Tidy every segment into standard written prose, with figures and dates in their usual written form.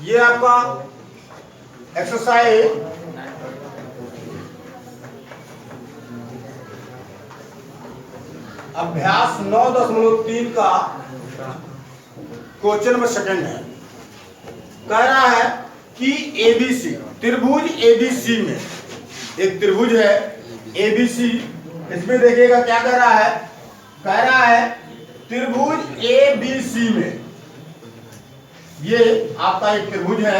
ये आपका एक्सरसाइज अभ्यास 9.3 का क्वेश्चन नंबर सेकंड है। कह रहा है कि एबीसी त्रिभुज एबीसी में एक त्रिभुज है एबीसी। इसमें देखिएगा क्या कह रहा है, कह रहा है त्रिभुज एबीसी में, ये आपका एक त्रिभुज है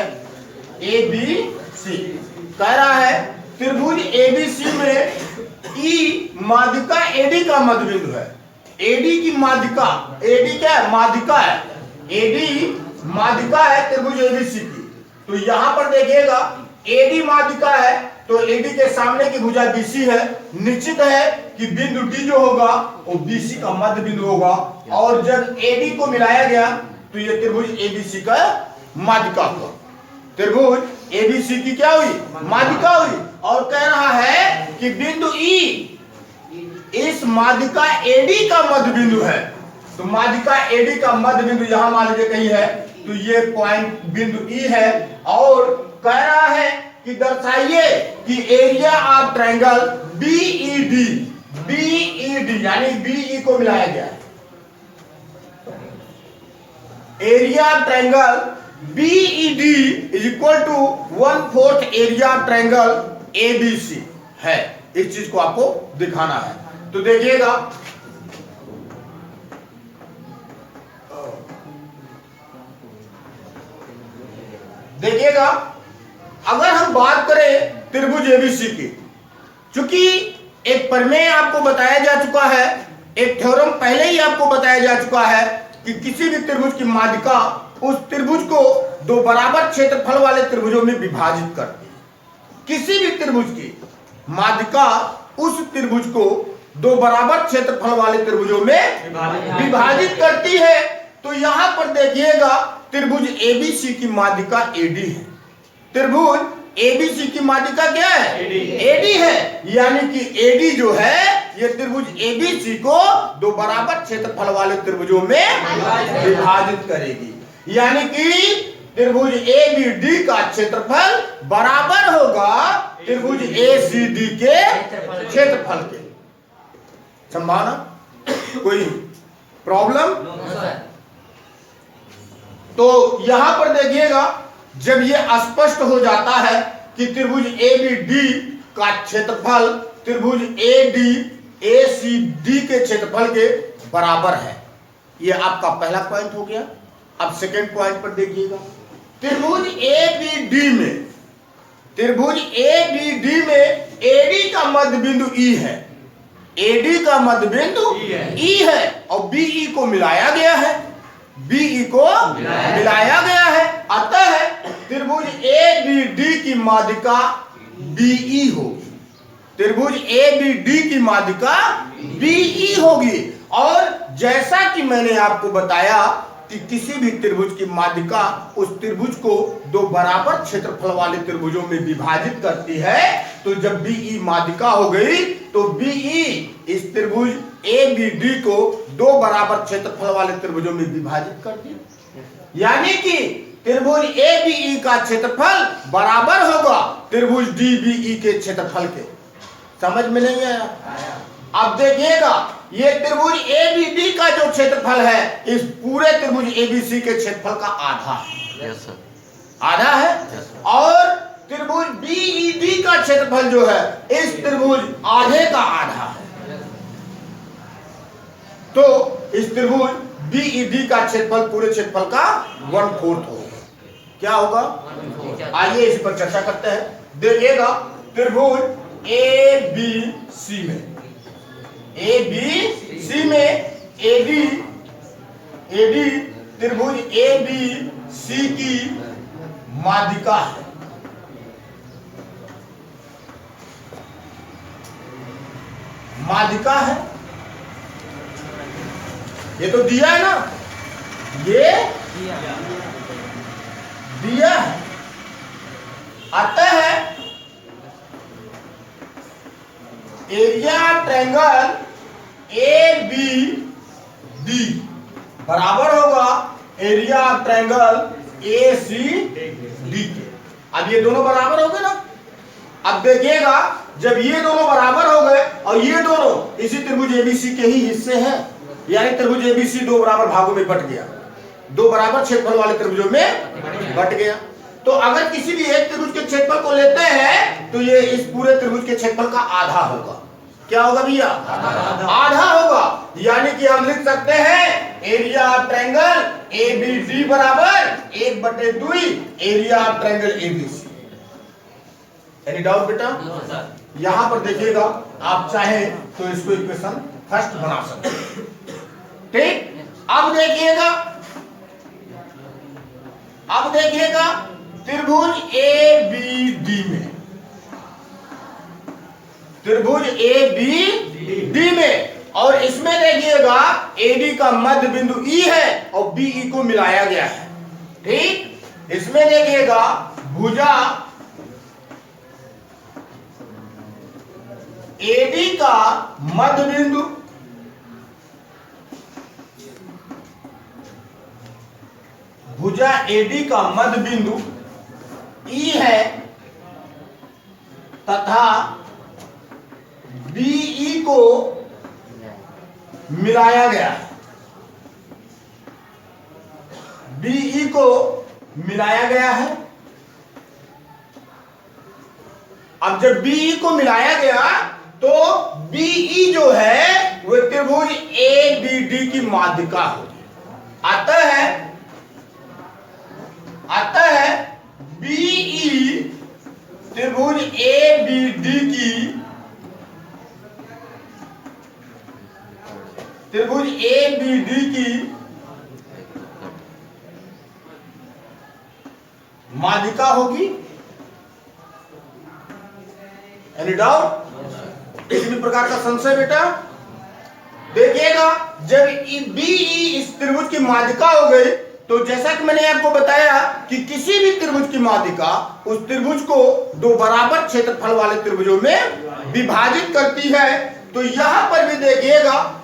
एबीसी। कह रहा है त्रिभुज एबीसी में ई माध्यिका एडी का मध्यबिंदु है। एडी की माध्यिका, एडी क्या है, माध्यिका है, एडी माध्यिका है त्रिभुज एबीसी की। तो यहां पर देखिएगा एडी माध्यिका है तो एडी के सामने की भुजा बीसी है। निश्चित है कि बिंदु डी जो होगा वो बीसी का मध्य बिंदु होगा, और जब एडी को मिलाया गया तो ये त्रिभुज एबीसी का माध्यिका हुआ। त्रिभुज एबीसी की क्या हुई, माध्यिका हुई। और कह रहा है कि बिंदु ई इस माध्यिका एडी का मध्य बिंदु है। तो माध्यिका एडी का मध्य बिंदु यहां मान लीजिए कहीं है, तो ये पॉइंट बिंदु ई है। और कह रहा है कि दर्शाइए कि area of triangle BED, BED यानी बीई को मिलाया गया है। Area of triangle BED is equal to 1/4 area of triangle ABC है। इस चीज को आपको दिखाना है। तो देखिएगा देखिएगा अगर हम बात करें त्रिभुज एबीसी की, चूंकि एक प्रमेय आपको बताया जा चुका है, एक थ्योरम पहले ही आपको बताया जा चुका है कि किसी भी त्रिभुज की माध्यिका उस त्रिभुज को दो बराबर क्षेत्रफल वाले त्रिभुजों में विभाजित करती है। किसी भी त्रिभुज की माध्यिका उस त्रिभुज को दो बराबर क्षेत्रफल वाले त्रिभुजों में विभाजित करती है। तो यहां पर देखिएगा त्रिभुज एबीसी की माध्यिका एडी है। त्रिभुज एबीसी की माध्यिका क्या है, एडी है। यानी कि एडी जो है ये त्रिभुज एबीसी को दो बराबर क्षेत्रफल वाले त्रिभुजों में विभाजित करेगी। यानी कि त्रिभुज एबीडी का क्षेत्रफल बराबर होगा त्रिभुज एसीडी के क्षेत्रफल के। संभावना कोई प्रॉब्लम? तो यहां पर देखिएगा जब ये स्पष्ट हो जाता है कि त्रिभुज एबीडी का क्षेत्रफल त्रिभुज एडी एसीडी के क्षेत्रफल के बराबर है। ये आपका पहला पॉइंट हो गया। अब सेकंड पॉइंट पर देखिएगा त्रिभुज एबीडी में, त्रिभुज एबीडी में एडी का मध्य बिंदु ई है, एडी का मध्य बिंदु ई है और बीई को मिलाया गया है, बीई को मिलाया गया है। अतः त्रिभुज एबीडी की माध्यिका बीई होगी, त्रिभुज एबीडी की माध्यिका बीई होगी। और जैसा कि मैंने आपको बताया कि किसी भी त्रिभुज की माध्यिका उस त्रिभुज को दो बराबर क्षेत्रफल वाले त्रिभुजों में विभाजित करती है। तो जब बीई माध्यिका हो गई तो बीई इस त्रिभुज एबीडी को दो बराबर क्षेत्रफल वाले त्रिभुजों में विभाजित कर दी। यानी कि त्रिभुज एबीई का क्षेत्रफल बराबर होगा त्रिभुज डीबीई के क्षेत्रफल के। समझ में नहीं आया? अब देखिएगा ये त्रिभुज एबीडी का जो क्षेत्रफल है इस पूरे त्रिभुज एबीसी के क्षेत्रफल का आधा है। यस सर, आधा है। Yes sir. और त्रिभुज बीईडी का क्षेत्रफल जो है इस त्रिभुज आधे का आधा है। तो इस त्रिभुज बीईडी का क्षेत्रफल पूरे क्षेत्रफल का 1/4 होगा। क्या होगा? आइए इस पर चर्चा करते हैं। देखिएगा त्रिभुज एबीसी में, एबीसी में एडी, एडी त्रिभुज एबीसी की माध्यिका है। माध्यिका है, ये तो दिया है ना, ये दिया है। अतः area triangle A B D बराबर होगा एरिया ट्रायंगल ACD के। अब ये दोनों बराबर हो गए ना। अब देखिएगा जब ये दोनों बराबर हो गए और ये दोनों इसी त्रिभुज ABC के ही हिस्से हैं, यानी त्रिभुज ABC दो बराबर भागों में बट गया, दो बराबर क्षेत्रफल वाले त्रिभुजों में बट गया। तो अगर किसी भी एक त्रिभुज के क्षेत्रफल को लेते हैं तो ये इस पूरे त्रिभुज के क्षेत्रफल का आधा होगा। क्या होगा भैया? आधा होगा। यानी कि हम लिख सकते हैं एरिया ऑफ ट्रायंगल ABD बराबर 1/2 area of triangle ABC। Any doubt बेटा? यहां पर देखिएगा, आप चाहे तो इसको इक्वेशन फर्स्ट बना सकते हैं। ठीक, अब देखिएगा त्रिभुज ABD में, त्रिभुज ABD में, और इसमें देखिएगा AD का मध्य बिंदु E है और BE को मिलाया गया है। ठीक, इसमें देखिएगा भुजा AD का मध्य बिंदु AD का मध्य बिंदु E है तथा BE को मिलाया गया है, BE को मिलाया गया है। अब जब BE को मिलाया गया तो BE जो है वह त्रिभुज ABD की माध्यिका होगी। अतः BE त्रिभुज ABD की माध्यिका होगी। Any doubt? किसी भी प्रकार का संशय बेटा? देखिएगा जब BE इस त्रिभुज की माध्यिका हो गई तो जैसा कि मैंने आपको बताया कि किसी भी त्रिभुज की माध्यिका उस त्रिभुज को दो बराबर क्षेत्रफल वाले त्रिभुजों में विभाजित करती है। तो यहां पर भी देखिएगा,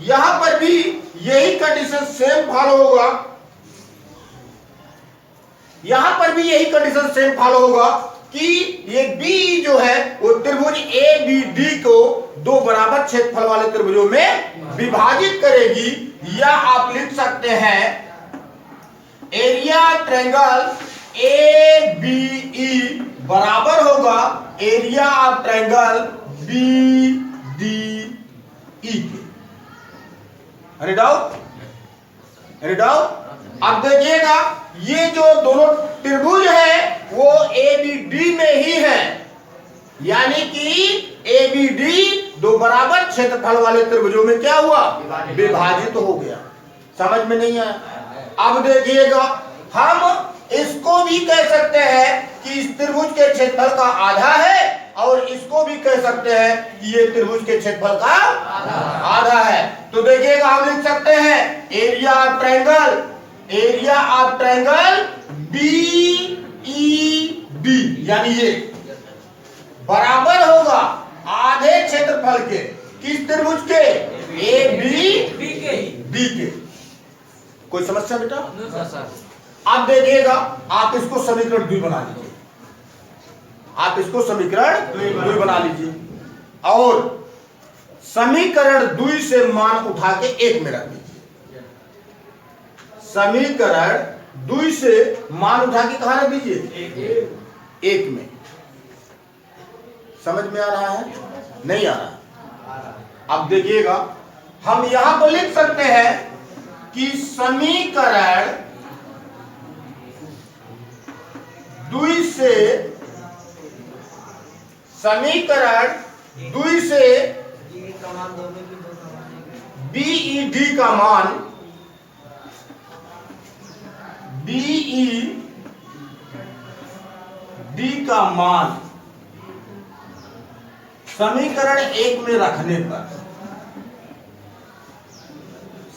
यहां पर भी यही कंडीशन सेम फॉलो होगा, यहां पर भी यही कंडीशन सेम फॉलो होगा कि ये BE जो है वो त्रिभुज ABD को दो बराबर क्षेत्रफल वाले त्रिभुजों में विभाजित करेगी। या आप लिख सकते हैं एरिया ट्रायंगल ABE बराबर होगा एरिया ऑफ ट्रायंगल BDE के। Any doubt? अब देखिएगा ये जो दोनों त्रिभुज है वो ABD में ही है, यानी कि ABD दो बराबर क्षेत्रफल वाले त्रिभुजों में क्या हुआ? विभाजित हो गया। समझ में नहीं आया? अब देखिएगा हम इसको भी कह सकते हैं कि इस त्रिभुज के क्षेत्रफल का आधा है, और इसको भी कह सकते हैं कि ये त्रिभुज के क्षेत्रफल का आधा है। तो देखिएगा हम लिख सकते हैं एरिया ऑफ ट्रायंगल BED, यानी ये बराबर होगा आधे क्षेत्रफल के किस त्रिभुज के? ABD के। कोई समस्या बेटा? अब देखिएगा आप इसको समीकरण 2 बना लीजिए, आप इसको समीकरण 2 बना लीजिए और समीकरण 2 से मान उठा के 1 में रख दीजिए। समीकरण 2 से मान उठा के कहां रख दीजिए? 1 में। समझ में आ रहा है? नहीं आ रहा? अब देखिएगा हम यहां पर लिख सकते हैं कि समीकरण 2 से BED का मान समीकरण 1 में रखने पर,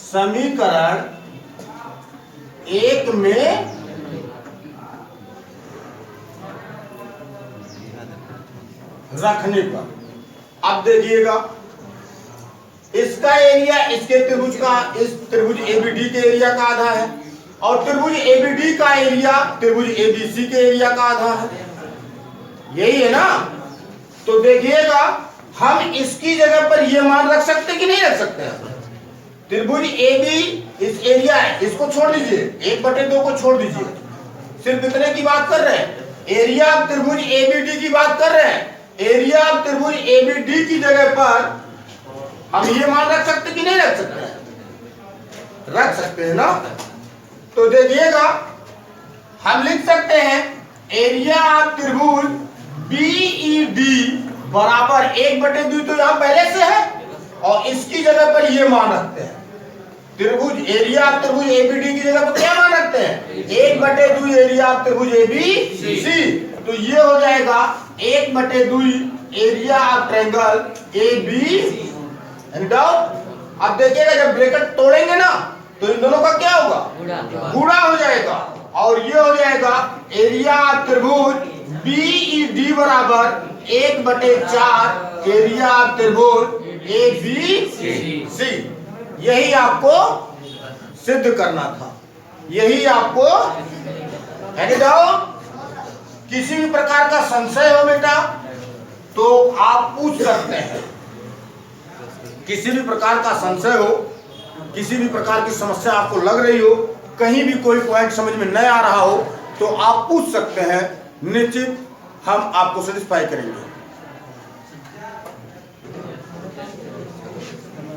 समीकरण 1 में रखने पर, अब देखिएगा इसका एरिया इसके त्रिभुज का, इस त्रिभुज ABD के एरिया का आधा है और त्रिभुज एबीडी का एरिया त्रिभुज एबीसी के एरिया का आधा है, यही है ना। तो देखिएगा हम इसकी जगह पर ये मान रख सकते कि नहीं रख सकते हैं। त्रिभुज एबी इस एरिया है, इसको छोड़ दीजिए, 1/2 को छोड़ दीजिए, सिर्फ इतने की बात कर रहे हैं। एरिया ऑफ त्रिभुज एबीडी की बात कर रहे हैं। एरिया ऑफ त्रिभुज एबीडी की जगह पर हम ये मान रख सकते कि नहीं रख सकते? रख सकते हैं ना। तो देखिएगा हम लिख सकते हैं एरिया ऑफ त्रिभुज बीईडी बराबर 1/2 तो यहां पहले से है और इसकी जगह पर ये मान रखते हैं। त्रिभुज एरिया ऑफ त्रिभुज एबीडी की जगह पर क्या मान रखते हैं? 1/2 एरिया ऑफ त्रिभुज एबीसी। तो ये हो जाएगा 1/2 एरिया ऑफ ट्रायंगल एबी। अब देखिएगा जब ब्रैकेट तोड़ेंगे ना तो इन दोनों का क्या होगा? गुणा हो जाएगा और ये हो जाएगा एरिया ऑफ त्रिभुज बीईडी बराबर 1/4 एरिया ऑफ त्रिभुज एबीसी। यही आपको सिद्ध करना था, यही आपको है। जाओ किसी भी प्रकार का संशय हो बेटा तो आप पूछ सकते हैं। किसी भी प्रकार का संशय हो, किसी भी प्रकार की समस्या आपको लग रही हो, कहीं भी कोई पॉइंट समझ में नहीं आ रहा हो तो आप पूछ सकते हैं, निश्चित हम आपको सेटिस्फाई करेंगे।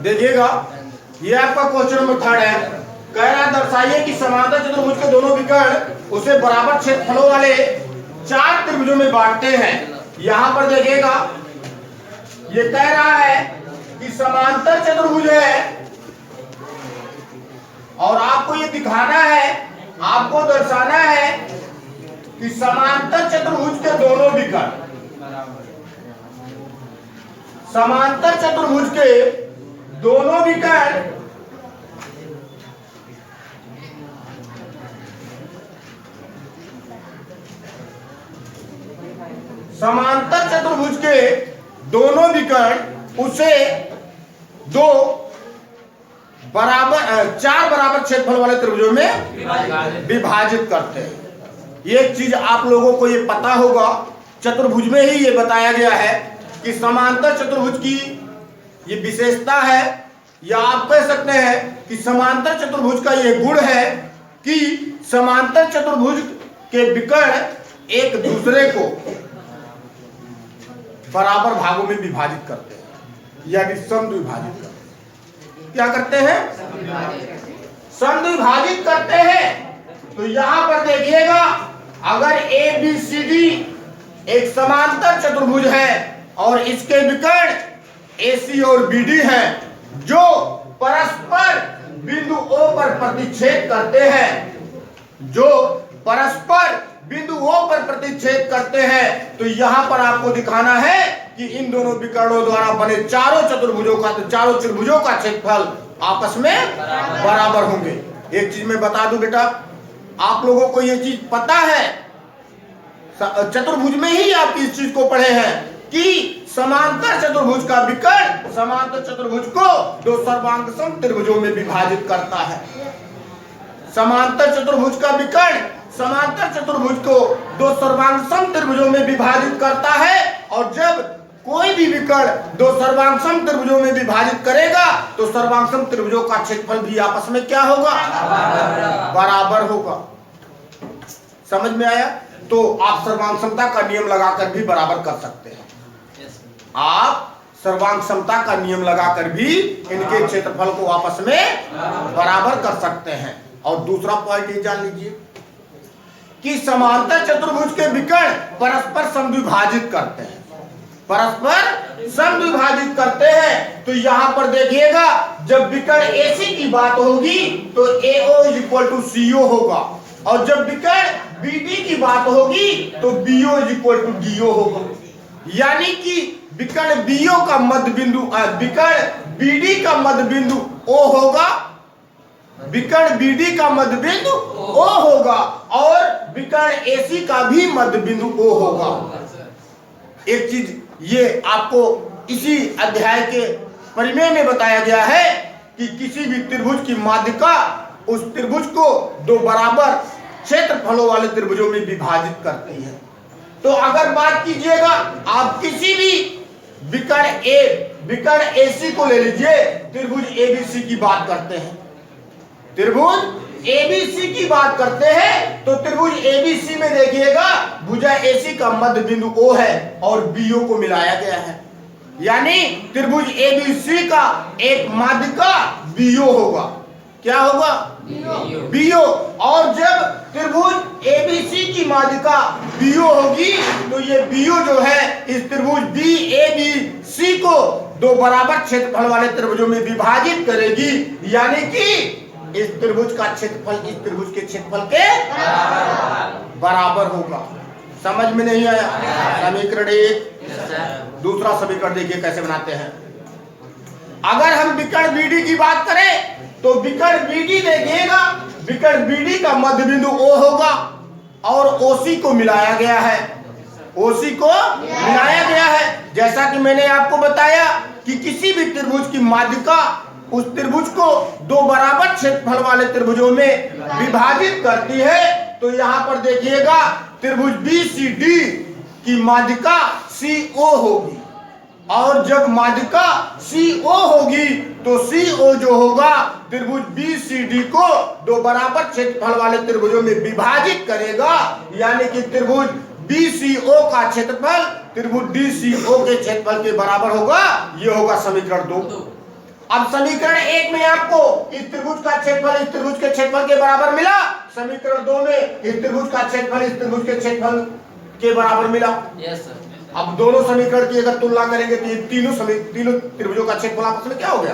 देखिएगा ये आपका क्वेश्चन नंबर 3 है। कह रहा दर्शाइए कि समांतर चतुर्भुज के दोनों विकर्ण उसे बराबर क्षेत्रफलों वाले 4 त्रिभुजों में बांटते हैं। यहां पर देखिएगा ये कह रहा है कि समांतर चतुर्भुज है और आपको ये दिखाना है, आपको दर्शाना है कि समांतर चतुर्भुज के दोनों विकर्ण, समांतर चतुर्भुज के दोनों विकर्ण समांतर चतुर्भुज के दोनों विकर्ण उसे 4 बराबर क्षेत्रफल वाले त्रिभुजों में विभाजित करते हैं। एक चीज आप लोगों को ये पता होगा, चतुर्भुज में ही ये बताया गया है कि समांतर चतुर्भुज की ये विशेषता है, या आप कह सकते हैं कि समांतर चतुर्भुज का ये गुण है कि समांतर चतुर्भुज के विकर्ण एक दूसरे को बराबर भागों में विभाजित करते हैं, यानी समद्विभाजित करते हैं। क्या करते हैं? समद्विभाजित करते हैं। तो यहां पर देखिएगा अगर ABCD एक समांतर चतुर्भुज है और इसके विकर्ण AC और BD हैं जो परस्पर बिंदु O पर प्रतिच्छेद करते हैं, जो परस्पर बिंदु O पर प्रतिच्छेद करते हैं, तो यहां पर आपको दिखाना है कि इन दोनों विकर्णों द्वारा बने चारों त्रिभुजों का क्षेत्रफल आपस में बराबर होंगे। एक चीज मैं बता दूं बेटा, आप लोगों को ये चीज पता है, चतुर्भुज में ही आप इस चीज को पढ़े हैं कि समांतर चतुर्भुज का विकर्ण समांतर चतुर्भुज को 2 सर्वांगसम त्रिभुजों में विभाजित करता है। समांतर चतुर्भुज का विकर्ण समांतर चतुर्भुज को 2 सर्वांगसम त्रिभुजों में विभाजित करता है, और जब कोई भी विकर्ण 2 सर्वांगसम त्रिभुजों में विभाजित करेगा तो सर्वांगसम त्रिभुजों का क्षेत्रफल भी आपस में क्या होगा? बराबर होगा। समझ में आया? तो आप सर्वांगसमता का नियम लगाकर भी बराबर कर सकते हैं। आप सर्वांगसमता का नियम लगाकर भी इनके क्षेत्रफल को आपस में बराबर कर सकते हैं। और दूसरा पॉइंट ये जान लीजिए कि समांतर चतुर्भुज के विकर्ण परस्पर समद्विभाजित करते हैं, परस्पर समद्विभाजित करते हैं। तो यहां पर देखिएगा जब विकर्ण AC की बात होगी तो AO = CO होगा, और जब विकर्ण BD की बात होगी तो BO = DO होगा। यानी कि विकर्ण BO का मध्य बिंदु विकर्ण BD का मध्य बिंदु O होगा, विकर्ण BD का मध्य बिंदु O होगा, और विकर्ण AC का भी मध्य बिंदु O होगा। एक चीज ये आपको इसी अध्याय के परिमेय में बताया गया है कि किसी भी त्रिभुज की माध्यिका उस त्रिभुज को दो बराबर क्षेत्रफलों वाले त्रिभुजों में विभाजित करती है। तो अगर बात कीजिएगा, आप किसी भी विकर्ण AC को ले लीजिए, त्रिभुज ABC की बात करते हैं, त्रिभुज ABC की बात करते हैं, तो त्रिभुज ABC में देखिएगा भुजा AC का मध्य बिंदु O है और BO को मिलाया गया है, यानी त्रिभुज ABC का एक माध्यिका BO होगा। क्या होगा? BO। और जब त्रिभुज ABC की माध्यिका BO होगी तो ये BO जो है इस त्रिभुज BABC को दो बराबर क्षेत्रफल वाले त्रिभुजों में विभाजित करेगी, यानी कि इस त्रिभुज का क्षेत्रफल इस त्रिभुज के क्षेत्रफल के बराबर होगा। समझ में नहीं आया? समीकरण 1। दूसरा समीकरण देखिए कैसे बनाते हैं। अगर हम विकर्ण BD की बात करें तो विकर्ण BD देखिएगा, विकर्ण BD का मध्य बिंदु O होगा और OC को मिलाया गया है, OC को मिलाया गया है। जैसा कि मैंने आपको बताया कि किसी भी त्रिभुज की माध्यिका उस त्रिभुज को दो बराबर क्षेत्रफल वाले त्रिभुजों में विभाजित करती है। तो यहाँ पर देखिएगा त्रिभुज BCD की माध्यिका CO होगी, और जब माध्यिका CO होगी तो CO जो होगा त्रिभुज BCD को दो बराबर क्षेत्रफल वाले त्रिभुजों में विभाजित करेगा, यानी कि त्रिभुज BCO का क्षेत्रफल त्रिभुज DCO के क्षेत्रफल के बराबर होगा। यह होगा समीकरण 2। अब समीकरण 1 में आपको इस त्रिभुज का क्षेत्रफल इस त्रिभुज के क्षेत्रफल के बराबर मिला, समीकरण 2 में इस त्रिभुज का क्षेत्रफल इस त्रिभुज के क्षेत्रफल के बराबर मिला। Yes sir. अब दोनों समीकरण की अगर तुलना करेंगे तो ये तीनों त्रिभुजों का क्षेत्रफल आपस में क्या हो गया?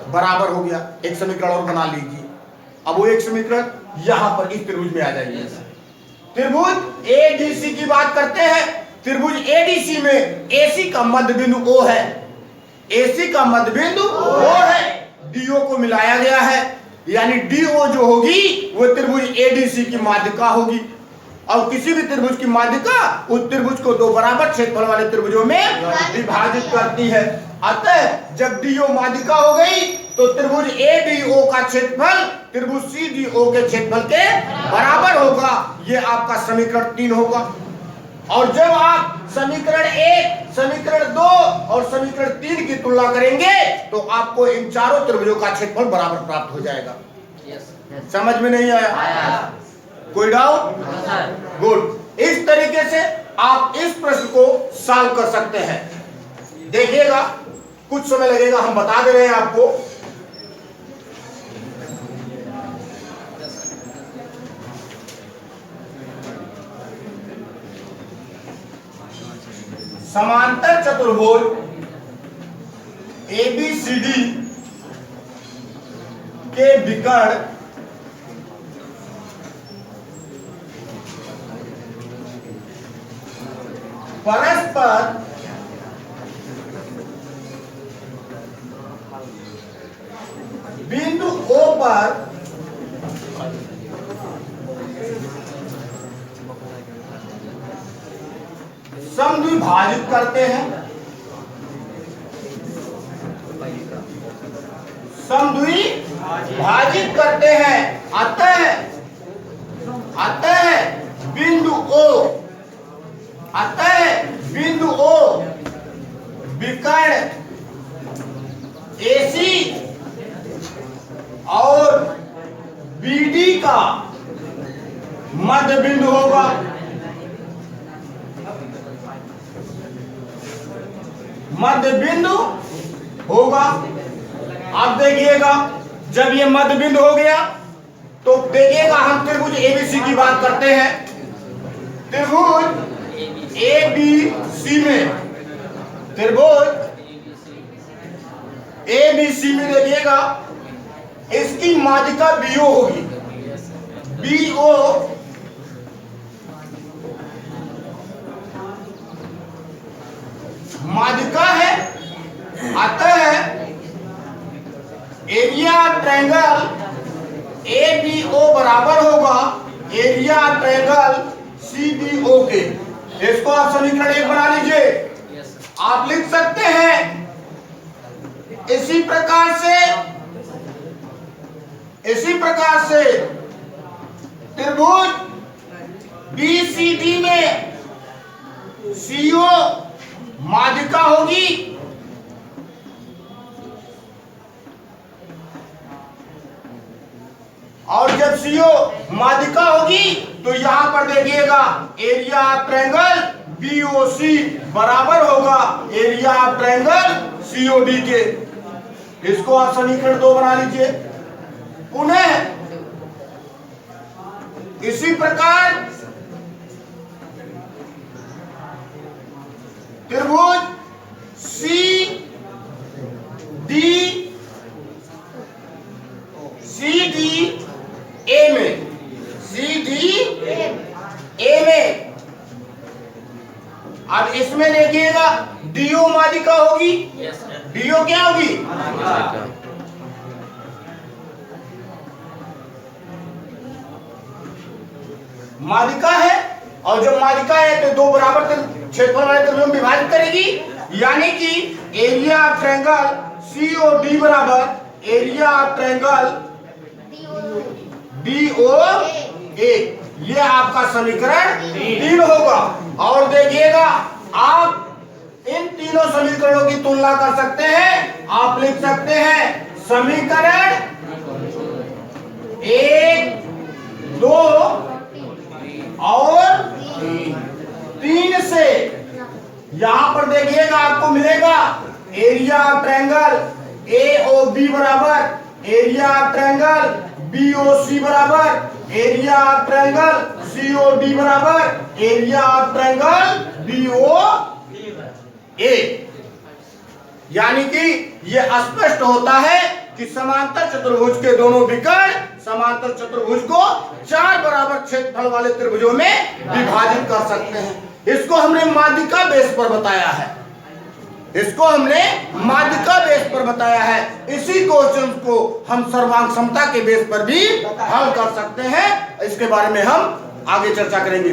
बराबर हो गया। एक समीकरण और बना लीजिए। अब वो एक समीकरण यहां पर इस त्रिभुज में आ जाएगी। त्रिभुज ADC की बात करते हैं। त्रिभुज ADC में AC का मध्य बिंदु O है, AC का मध्य बिंदु O है, DO को मिलाया गया है, यानी DO जो होगी वो त्रिभुज ADC की माध्यिका होगी, और किसी भी त्रिभुज की माध्यिका उस त्रिभुज को दो बराबर क्षेत्रफल वाले त्रिभुजों में विभाजित करती है। अतः जब DO माध्यिका हो गई तो त्रिभुज ADO का क्षेत्रफल त्रिभुज CDO के क्षेत्रफल के बराबर होगा। यह आपका समीकरण 3 होगा। और जब आप समीकरण 1, समीकरण 2 और समीकरण 3 की तुलना करेंगे तो आपको इन चारों त्रिभुजों का क्षेत्रफल बराबर प्राप्त हो जाएगा। समझ में नहीं आया? कोई डाउट? गुड। इस तरीके से आप इस प्रश्न को सॉल्व कर सकते हैं। देखिएगा कुछ समय लगेगा, हम बता दे रहे हैं आपको। समांतर चतुर्भुज ABCD के विकर्ण परस्पर बिंदु O पर समद्विभाजित करते हैं, समद्विभाजित करते हैं। अतः बिंदु O विकर्ण AC और BD का मध्य बिंदु होगा। मध्य बिंदु होगा। अब देखिएगा जब ये मध्य बिंदु हो गया तो देखिएगा हम त्रिभुज ABC की बात करते हैं। त्रिभुज ABC में देखिएगा इसकी माध्यिका BO होगी। BO माध्यिका है। अतः एरिया ट्रायंगल ABO बराबर होगा एरिया ट्रायंगल CBO के। इसको आप समीकरण 1 बना लीजिए। आप लिख सकते हैं इसी प्रकार से इसी प्रकार से त्रिभुज BCD में CO माध्यिका होगी और जब CO माध्यिका होगी तो यहां पर देखिएगा एरिया ऑफ ट्रायंगल BOC बराबर होगा एरिया ऑफ ट्रायंगल COD के। इसको आप समीकरण 2 बना लीजिए। पुनः इसी प्रकार त्रिभुज CDA में अब इसमें देखिएगा DO माध्यिका होगी। DO क्या होगी? माध्यिका है और जब माध्यिका है तो दो बराबर क्षेत्रफल वाले त्रिभुजों में विभाजित करेगी, यानी कि एरिया ऑफ ट्रायंगल COD बराबर एरिया ऑफ ट्रायंगल DOA। ये आपका समीकरण 3 होगा। और देखिएगा आप इन तीनों समीकरणों की तुलना कर सकते हैं। आप लिख सकते हैं समीकरण 1, 2 और 3 से यहां पर देखिएगा आपको मिलेगा एरिया ऑफ ट्रायंगल AOB बराबर एरिया ऑफ ट्रायंगल BOC बराबर एरिया ऑफ ट्रायंगल COD बराबर एरिया ऑफ ट्रायंगल BOA। यानी कि यह स्पष्ट होता है कि समांतर चतुर्भुज के दोनों विकर्ण समांतर चतुर्भुज को 4 बराबर क्षेत्रफल वाले त्रिभुजों में विभाजित कर सकते हैं। इसको हमने माध्यिका बेस पर बताया है। इसी क्वेश्चन को हम सर्वांग समता के बेस पर भी हल कर सकते हैं। इसके बारे में हम आगे चर्चा करेंगे।